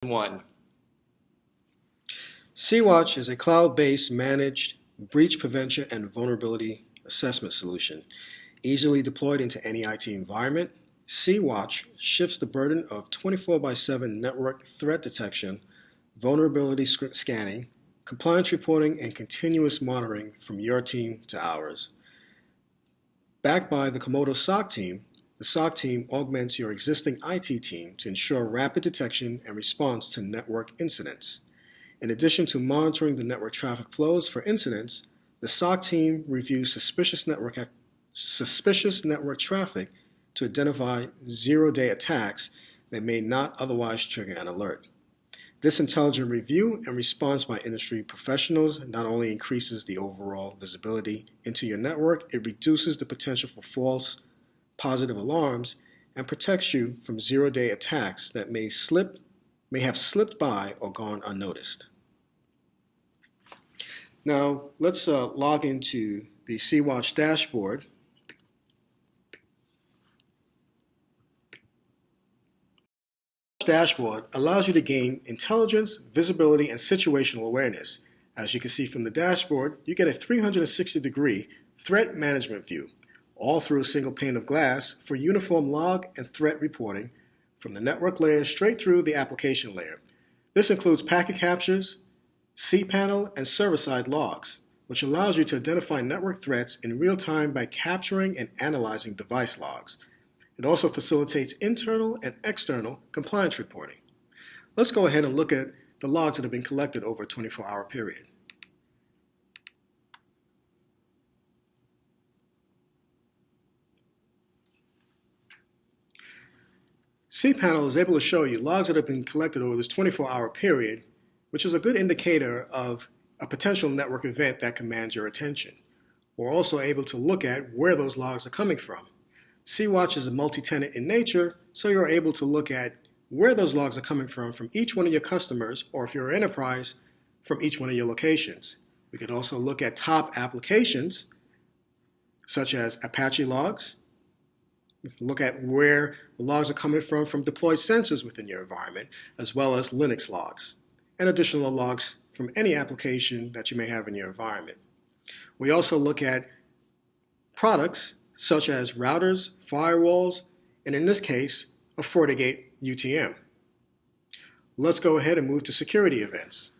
One. cWatch is a cloud-based managed breach prevention and vulnerability assessment solution. Easily deployed into any IT environment, cWatch shifts the burden of 24/7 network threat detection, vulnerability scanning, compliance reporting, and continuous monitoring from your team to ours. Backed by the Komodo SOC team, the SOC team augments your existing IT team to ensure rapid detection and response to network incidents. In addition to monitoring the network traffic flows for incidents, the SOC team reviews suspicious network traffic to identify zero-day attacks that may not otherwise trigger an alert. This intelligent review and response by industry professionals not only increases the overall visibility into your network, it reduces the potential for false positive alarms and protects you from zero-day attacks that may have slipped by or gone unnoticed. Now, let's log into the cWatch dashboard. Dashboard allows you to gain intelligence, visibility, and situational awareness. As you can see from the dashboard, you get a 360-degree threat management view, all through a single pane of glass for uniform log and threat reporting from the network layer straight through the application layer. This includes packet captures, cPanel, and server-side logs, which allows you to identify network threats in real time by capturing and analyzing device logs. It also facilitates internal and external compliance reporting. Let's go ahead and look at the logs that have been collected over a 24-hour period. cPanel is able to show you logs that have been collected over this 24-hour period, which is a good indicator of a potential network event that commands your attention. We're also able to look at where those logs are coming from. cWatch is multi-tenant in nature, so you're able to look at where those logs are coming from each one of your customers, or if you're an enterprise, from each one of your locations. We could also look at top applications, such as Apache logs. We can look at where the logs are coming from deployed sensors within your environment, as well as Linux logs, and additional logs from any application that you may have in your environment. We also look at products such as routers, firewalls, and in this case, a FortiGate UTM. Let's go ahead and move to security events.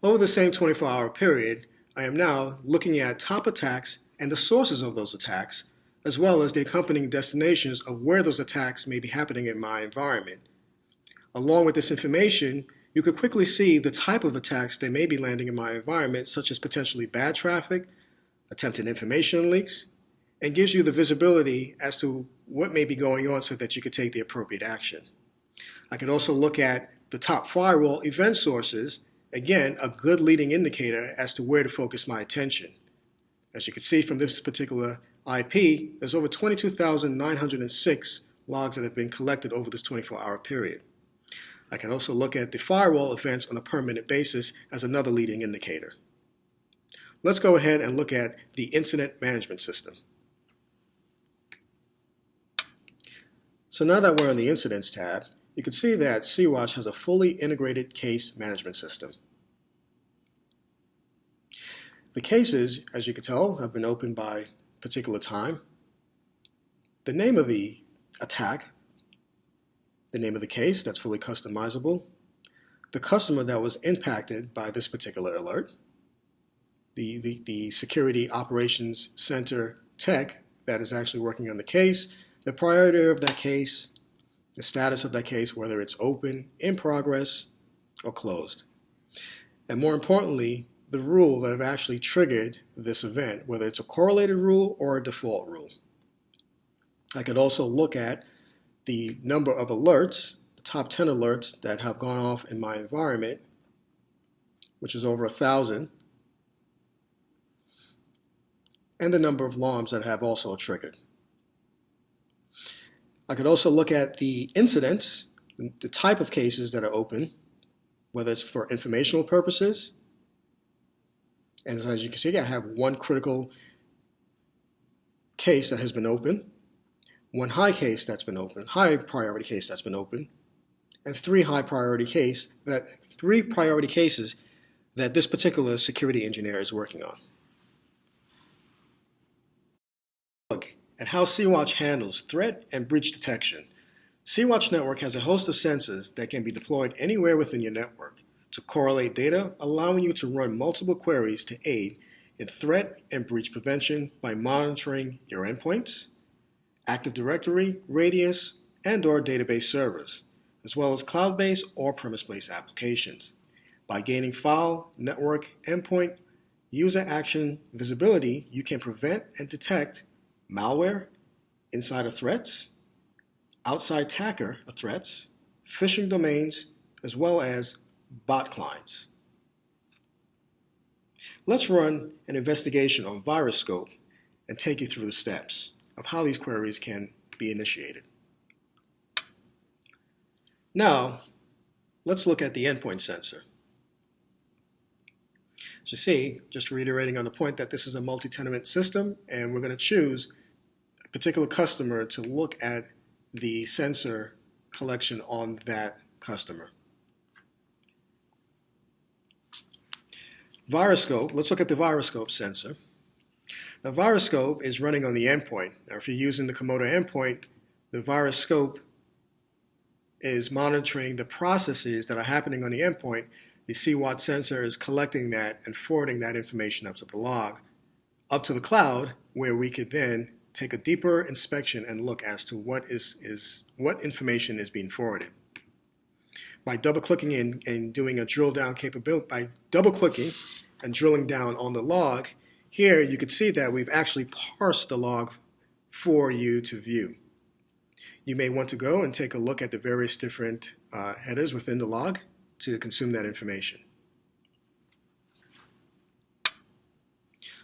Over the same 24-hour period, I am now looking at top attacks and the sources of those attacks, as well as the accompanying destinations of where those attacks may be happening in my environment. Along with this information, you could quickly see the type of attacks that may be landing in my environment, such as potentially bad traffic, attempted information leaks, and gives you the visibility as to what may be going on so that you could take the appropriate action. I could also look at the top firewall event sources, again, a good leading indicator as to where to focus my attention. As you can see from this particular IP, there's over 22,906 logs that have been collected over this 24-hour period. I can also look at the firewall events on a per minute basis as another leading indicator. Let's go ahead and look at the incident management system. So now that we're on the incidents tab, you can see that cWatch has a fully integrated case management system. The cases, as you can tell, have been opened by a particular time. The name of the attack, the name of the case, that's fully customizable, the customer that was impacted by this particular alert, the security operations center tech that is actually working on the case, the priority of that case, the status of that case, whether it's open, in progress, or closed. And more importantly, the rule that have actually triggered this event, whether it's a correlated rule or a default rule. I could also look at the number of alerts, the top 10 alerts that have gone off in my environment, which is over 1,000, and the number of alarms that have also triggered. I could also look at the incidents the type of cases that are open, whether it's for informational purposes. And as you can see, I have one critical case that has been open, one high case that's been open, high priority case that's been open, and three priority cases that this particular security engineer is working on. Look at how cWatch handles threat and breach detection. cWatch Network has a host of sensors that can be deployed anywhere within your network to correlate data, allowing you to run multiple queries to aid in threat and breach prevention by monitoring your endpoints, Active Directory, Radius, and/or database servers, as well as cloud-based or premise-based applications. By gaining file, network, endpoint, user action visibility, you can prevent and detect malware, insider threats, outside attacker threats, phishing domains, as well as bot clients. Let's run an investigation on VirusScope and take you through the steps of how these queries can be initiated. Now, let's look at the endpoint sensor. As you see, just reiterating on the point that this is a multi-tenant system, and we're going to choose a particular customer to look at the sensor collection on that customer. VirusScope, let's look at the VirusScope sensor. Now, VirusScope is running on the endpoint. Now, if you're using the Komodo endpoint, the VirusScope is monitoring the processes that are happening on the endpoint. The cWatch sensor is collecting that and forwarding that information up to the log, up to the cloud, where we could then take a deeper inspection and look as to what information is being forwarded. By double-clicking and doing a drill down capability, by double-clicking and drilling down on the log, here you can see that we've actually parsed the log for you to view. You may want to go and take a look at the various different headers within the log to consume that information.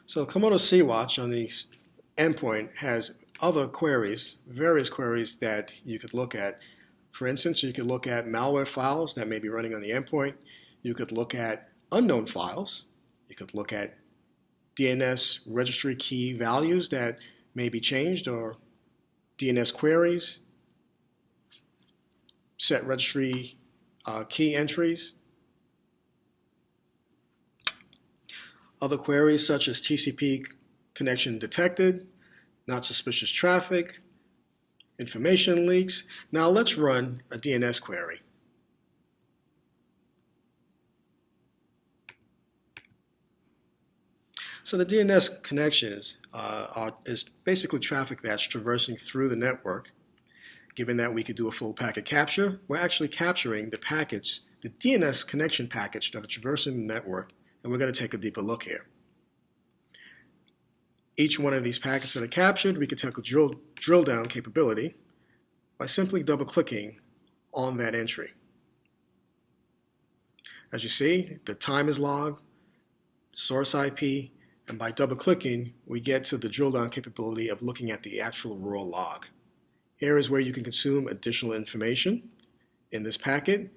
So Komodo cWatch on the endpoint has other queries, various queries that you could look at. For instance, you could look at malware files that may be running on the endpoint. You could look at unknown files. You could look at DNS registry key values that may be changed, or DNS queries, set registry key entries. Other queries such as TCP connection detected, not suspicious traffic, information leaks. Now let's run a DNS query. So the DNS connections is basically traffic that's traversing through the network. Given that we could do a full packet capture, we're actually capturing the packets, the DNS connection packets that are traversing the network, and we're going to take a deeper look here. Each one of these packets that are captured, we could take a drill down capability by simply double clicking on that entry. As you see, the time is logged, source IP, and by double clicking, we get to the drill down capability of looking at the actual raw log. Here is where you can consume additional information in this packet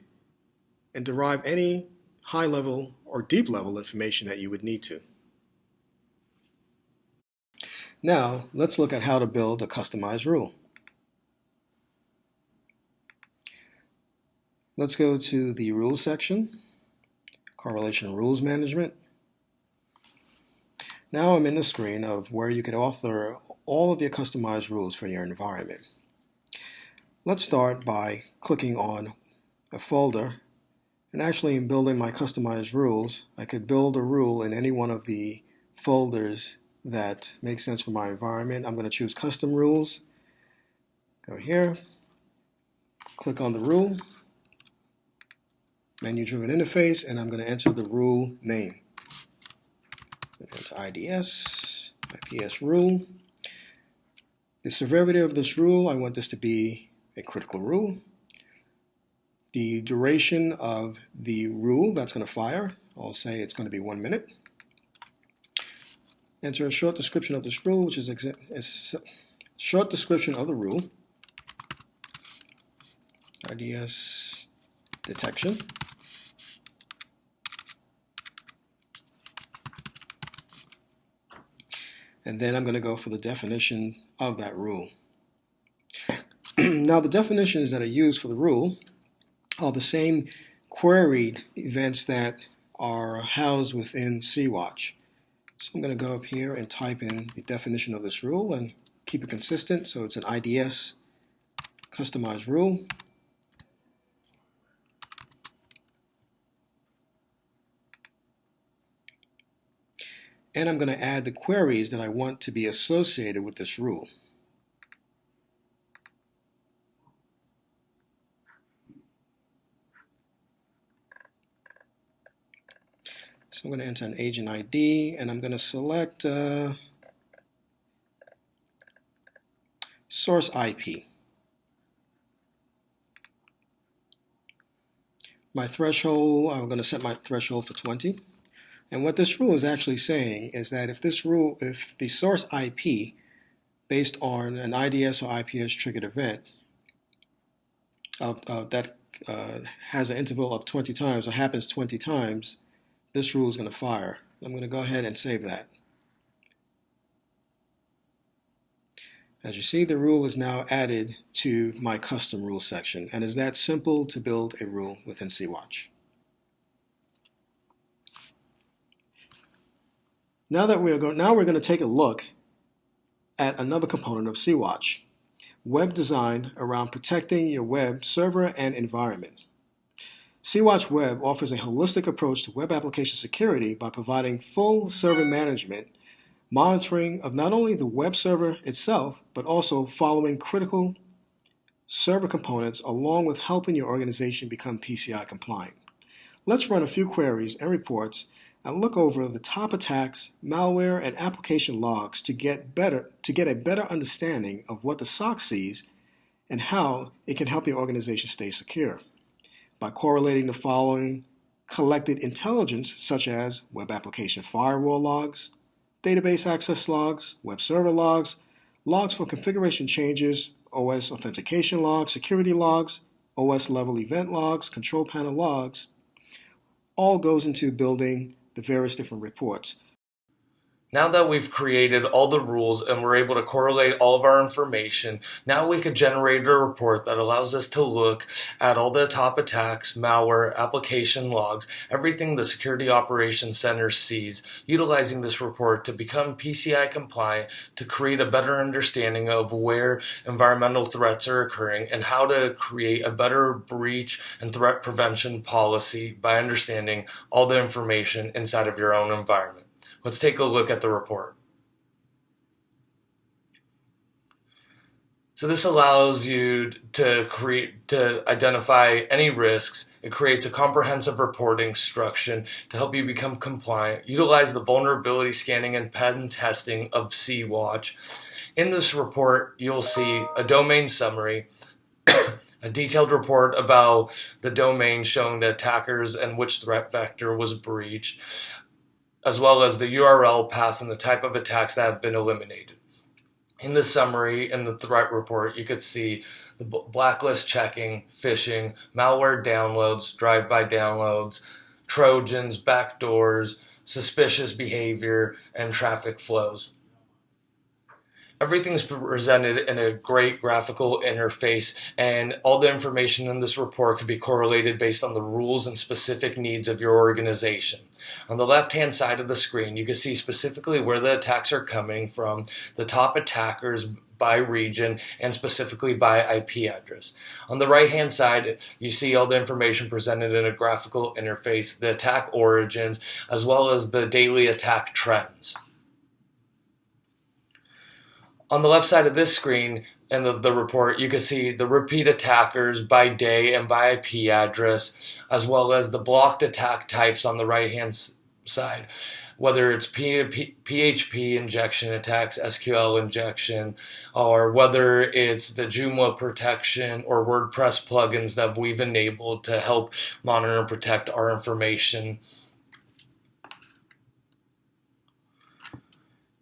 and derive any high level or deep level information that you would need to. Now, let's look at how to build a customized rule. Let's go to the Rules section, Correlation Rules Management. Now I'm in the screen of where you can author all of your customized rules for your environment. Let's start by clicking on a folder, and actually in building my customized rules, I could build a rule in any one of the folders that makes sense for my environment. I'm going to choose Custom Rules, go here, click on the rule, menu-driven interface, and I'm going to enter the rule name. Enter IDS, IPS rule. The severity of this rule, I want this to be a critical rule. The duration of the rule that's going to fire, I'll say it's going to be 1 minute. Enter a short description of this rule, which is a short description of the rule. IDS detection. And then I'm going to go for the definition of that rule. Now, the definitions that are used for the rule are the same queried events that are housed within cWatch. So I'm going to go up here and type in the definition of this rule and keep it consistent. So it's an IDS customized rule. And I'm going to add the queries that I want to be associated with this rule. So I'm going to enter an agent ID, and I'm going to select source IP. My threshold, I'm going to set my threshold for 20. And what this rule is actually saying is that if the source IP based on an IDS or IPS triggered event that has an interval of 20 times or happens 20 times, this rule is going to fire. I'm going to go ahead and save that. As you see, the rule is now added to my custom rule section, and is that simple to build a rule within cWatch. Now we're going to take a look at another component of cWatch, web design around protecting your web server and environment. cWatch Web offers a holistic approach to web application security by providing full server management, monitoring of not only the web server itself, but also following critical server components, along with helping your organization become PCI compliant. Let's run a few queries and reports and look over the top attacks, malware, and application logs to get a better understanding of what the SOC sees and how it can help your organization stay secure. By correlating the following collected intelligence, such as web application firewall logs, database access logs, web server logs, logs for configuration changes, OS authentication logs, security logs, OS level event logs, control panel logs, all goes into building the various different reports. Now that we've created all the rules and we're able to correlate all of our information, now we could generate a report that allows us to look at all the top attacks, malware, application logs, everything the Security Operations Center sees, utilizing this report to become PCI compliant, to create a better understanding of where environmental threats are occurring and how to create a better breach and threat prevention policy by understanding all the information inside of your own environment. Let's take a look at the report. So this allows you to identify any risks. It creates a comprehensive reporting instruction to help you become compliant. Utilize the vulnerability scanning and pen testing of cWatch. In this report, you'll see a domain summary, a detailed report about the domain showing the attackers and which threat vector was breached, as well as the URL path and the type of attacks that have been eliminated. In the summary and the threat report, you could see the blacklist checking, phishing, malware downloads, drive-by downloads, Trojans, backdoors, suspicious behavior, and traffic flows. Everything's presented in a great graphical interface, and all the information in this report can be correlated based on the rules and specific needs of your organization. On the left-hand side of the screen, you can see specifically where the attacks are coming from, the top attackers by region, and specifically by IP address. On the right-hand side, you see all the information presented in a graphical interface, the attack origins, as well as the daily attack trends. On the left side of this screen and the report, you can see the repeat attackers by day and by IP address, as well as the blocked attack types on the right-hand side, whether it's PHP injection attacks, SQL injection, or whether it's the Joomla protection or WordPress plugins that we've enabled to help monitor and protect our information.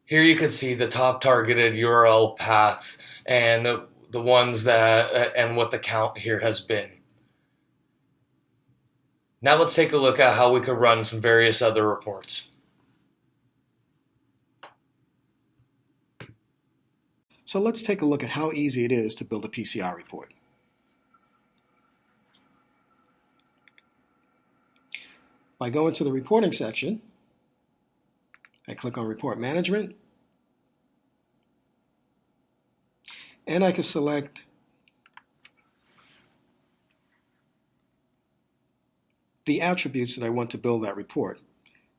Here you can see the top targeted URL paths and the ones that and what the count here has been. Now let's take a look at how we could run some various other reports. So let's take a look at how easy it is to build a PCI report. By going to the reporting section, I click on Report Management, and I can select the attributes that I want to build that report.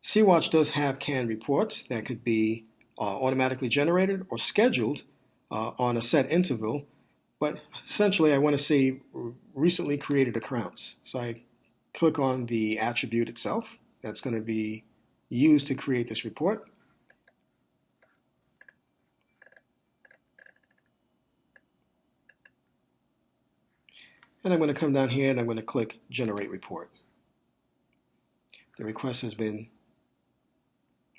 cWatch does have canned reports that could be automatically generated or scheduled on a set interval, but essentially I want to see recently created accounts. So I click on the attribute itself that's going to be used to create this report. And I'm going to come down here and I'm going to click Generate Report. The request has been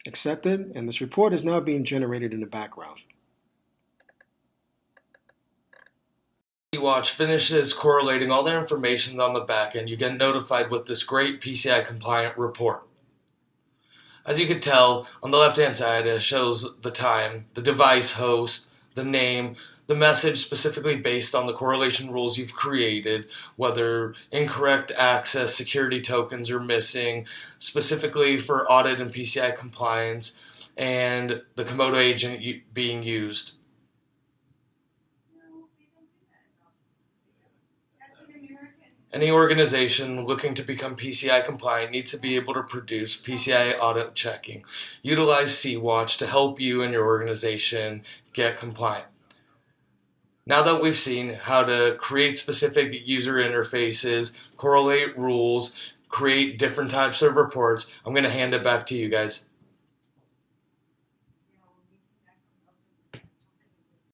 accepted, and this report is now being generated in the background. cWatch finishes correlating all the information on the back end. You get notified with this great PCI compliant report. As you can tell, on the left hand side it shows the time, the device host, the name, the message specifically based on the correlation rules you've created, whether incorrect access security tokens are missing, specifically for audit and PCI compliance, and the Komodo agent being used. Any organization looking to become PCI compliant needs to be able to produce PCI audit checking. Utilize cWatch to help you and your organization get compliant. Now that we've seen how to create specific user interfaces, correlate rules, create different types of reports, I'm going to hand it back to you guys.